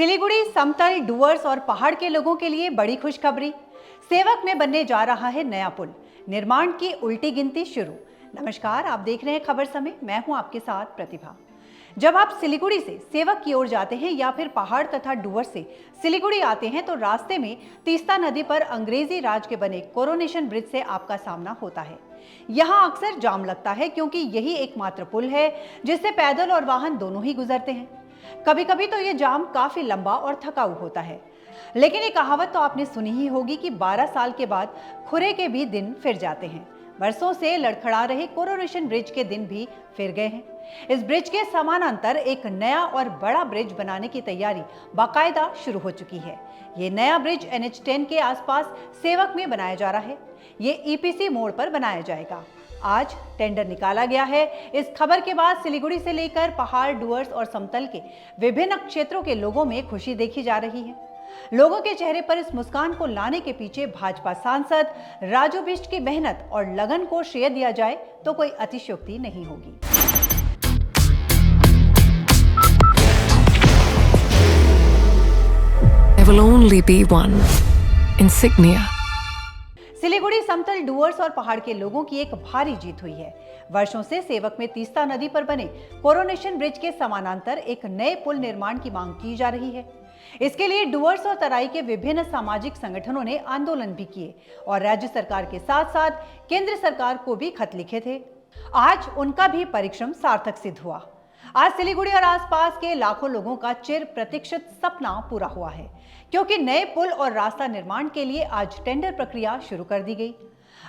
सिलीगुड़ी समतल, डुवर्स और पहाड़ के लोगों के लिए बड़ी खुशखबरी। सेवक में बनने जा रहा है नया पुल। निर्माण की उल्टी गिनती शुरू। नमस्कार, आप देख रहे हैं खबर समय। मैं हूं आपके साथ प्रतिभा। जब आप सिलीगुड़ी से सेवक की ओर जाते हैं या फिर पहाड़ तथा डुवर्स से सिलीगुड़ी आते हैं तो रास्ते में तीस्ता नदी पर अंग्रेजी राज के बने कोरोनेशन ब्रिज से आपका सामना होता है। यहाँ अक्सर जाम लगता है क्योंकि यही एकमात्र पुल है जिससे पैदल और वाहन दोनों ही गुजरते हैं। कभी कभी तो ये जाम काफी लंबा और थकाऊ होता है, लेकिन ये कहावत तो आपने सुनी ही होगी कि 12 साल के बाद खुरे के भी दिन फिर जाते हैं। बरसों से लड़खड़ा रहे कोरोनेशन ब्रिज के दिन भी फिर गए हैं। इस ब्रिज के समानांतर एक नया और बड़ा ब्रिज बनाने की तैयारी बाकायदा शुरू हो चुकी है। ये नया ब्रिज NH10 के आसपास सेवक में बनाया जा रहा है। ये EPC मोड़ पर बनाया जाएगा। आज टेंडर निकाला गया है। इस खबर के बाद सिलीगुड़ी से लेकर पहाड़, डुवर्स और समतल के विभिन्न क्षेत्रों के लोगों में खुशी देखी जा रही है। लोगों के चेहरे पर इस मुस्कान को लाने के पीछे भाजपा सांसद राजू बिष्ट की मेहनत और लगन को श्रेय दिया जाए तो कोई अतिशयोक्ति नहीं होगी। There will only be one insignia. Siliguri समतल, डुवर्स और पहाड़ के लोगों की एक भारी जीत हुई है। वर्षों से सेवक में तीस्ता नदी पर बने कोरोनेशन ब्रिज के समानांतर एक नए पुल निर्माण की मांग की जा रही है। इसके लिए डुवर्स और तराई के विभिन्न सामाजिक संगठनों ने आंदोलन भी किए और राज्य सरकार के साथ साथ केंद्र सरकार को भी खत लिखे थे। आज उनका भी परिश्रम सार्थक सिद्ध हुआ। आज सिलीगुड़ी और आसपास के लाखों लोगों का चिर प्रतीक्षित सपना पूरा हुआ है, क्योंकि नए पुल और रास्ता निर्माण के लिए आज टेंडर प्रक्रिया शुरू कर दी गई।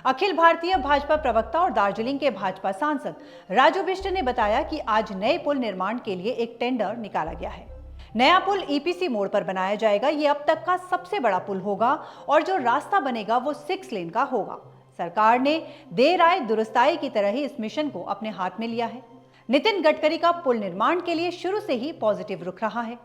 अखिल भारतीय भाजपा प्रवक्ता और दार्जिलिंग के भाजपा सांसद राजू बिष्ट ने बताया कि आज नए पुल निर्माण के लिए एक टेंडर निकाला गया है। नया पुल EPC मोड़ पर बनाया जाएगा। ये अब तक का सबसे बड़ा पुल होगा और जो रास्ता बनेगा वो 6 लेन का होगा। सरकार ने देर आए दुरुस्त आए की तरह ही इस मिशन को अपने हाथ में लिया है। नितिन गडकरी का पुल निर्माण के लिए शुरू से ही पॉजिटिव रुख रहा है।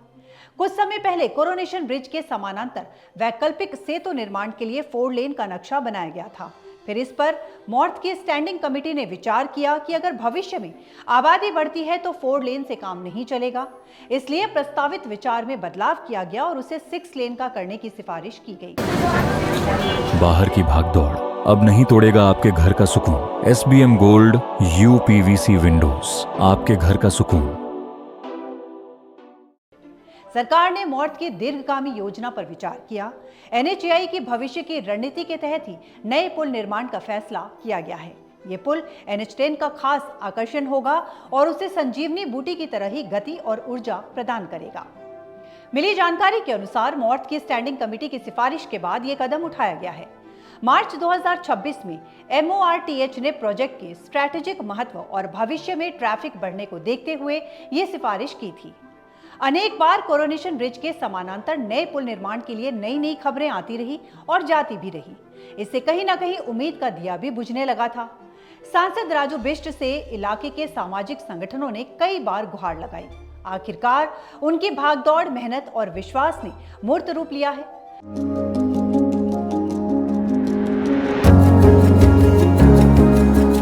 कुछ समय पहले कोरोनेशन ब्रिज के समानांतर वैकल्पिक सेतु निर्माण के लिए 4 लेन का नक्शा बनाया गया था। फिर इस पर मॉर्थ की स्टैंडिंग कमेटी ने विचार किया कि अगर भविष्य में आबादी बढ़ती है तो 4 लेन से काम नहीं चलेगा। इसलिए प्रस्तावित विचार में बदलाव किया गया और उसे 6 लेन का करने की सिफारिश की गई। बाहर की भागदौड़ अब नहीं तोड़ेगा आपके घर का सुकून। SBM गोल्ड UPVC विंडोज, आपके घर का सुकून। सरकार ने मॉर्थ की दीर्घगामी योजना पर विचार किया। NHAI की भविष्य की रणनीति के तहत ही नए पुल निर्माण का फैसला किया गया है। ये पुल NH10 का खास आकर्षण होगा और उसे संजीवनी बूटी की तरह ही गति और ऊर्जा प्रदान करेगा। मिली जानकारी के अनुसार मॉर्थ की स्टैंडिंग कमेटी की सिफारिश के बाद ये कदम उठाया गया है। मार्च 2026 में MORTH ने प्रोजेक्ट के स्ट्रैटेजिक महत्व और भविष्य में ट्रैफिक बढ़ने को देखते हुए ये सिफारिश की थी। अनेक बार कोरोनेशन ब्रिज के समानांतर नए पुल निर्माण के लिए नई नई खबरें आती रही और जाती भी रही। इससे कहीं ना कहीं उम्मीद का दिया भी बुझने लगा था। सांसद राजू बिष्ट से इलाके के सामाजिक संगठनों ने कई बार गुहार लगाई। आखिरकार उनकी भागदौड़, मेहनत और विश्वास ने मूर्त रूप लिया है।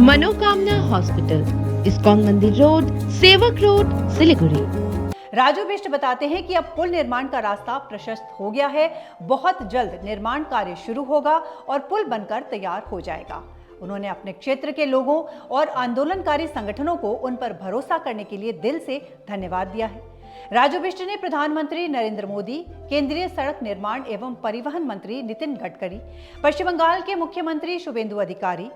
मनोकामना हॉस्पिटल, इस्कॉन मंदिर रोड, सेवक रोड, सिलीगुड़ी। राजू बिष्ट बताते हैं कि अब पुल निर्माण का रास्ता प्रशस्त हो गया है। बहुत जल्द निर्माण कार्य शुरू होगा और पुल बनकर तैयार हो जाएगा। उन्होंने अपने क्षेत्र के लोगों और आंदोलनकारी संगठनों को उन पर भरोसा करने के लिए दिल से धन्यवाद दिया है। राजू बिष्ट ने प्रधानमंत्री नरेंद्र मोदी, केंद्रीय सड़क निर्माण एवं परिवहन मंत्री नितिन गडकरी, पश्चिम बंगाल के मुख्यमंत्री शुभेंदु अधिकारी,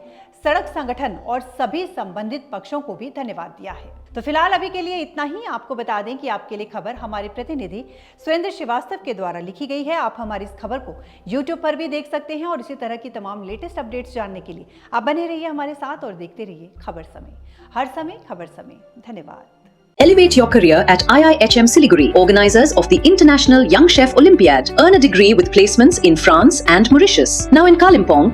सड़क संगठन और सभी संबंधित पक्षों को भी धन्यवाद दिया है। तो फिलहाल अभी के लिए इतना ही। आपको बता दें कि आपके लिए खबर हमारे प्रतिनिधि सुरेंद्र श्रीवास्तव के द्वारा लिखी गई है। आप हमारी इस खबर को YouTube पर भी देख सकते हैं और इसी तरह की तमाम लेटेस्ट अपडेट्स जानने के लिए आप बने रहिए हमारे साथ और देखते रहिए खबर समय। हर समय खबर समय। धन्यवाद। Elevate your career at IIHM Siliguri, organizers of the International Young Chef Olympiad. Earn a degree with placements in France and Mauritius. Now in Kalimpong,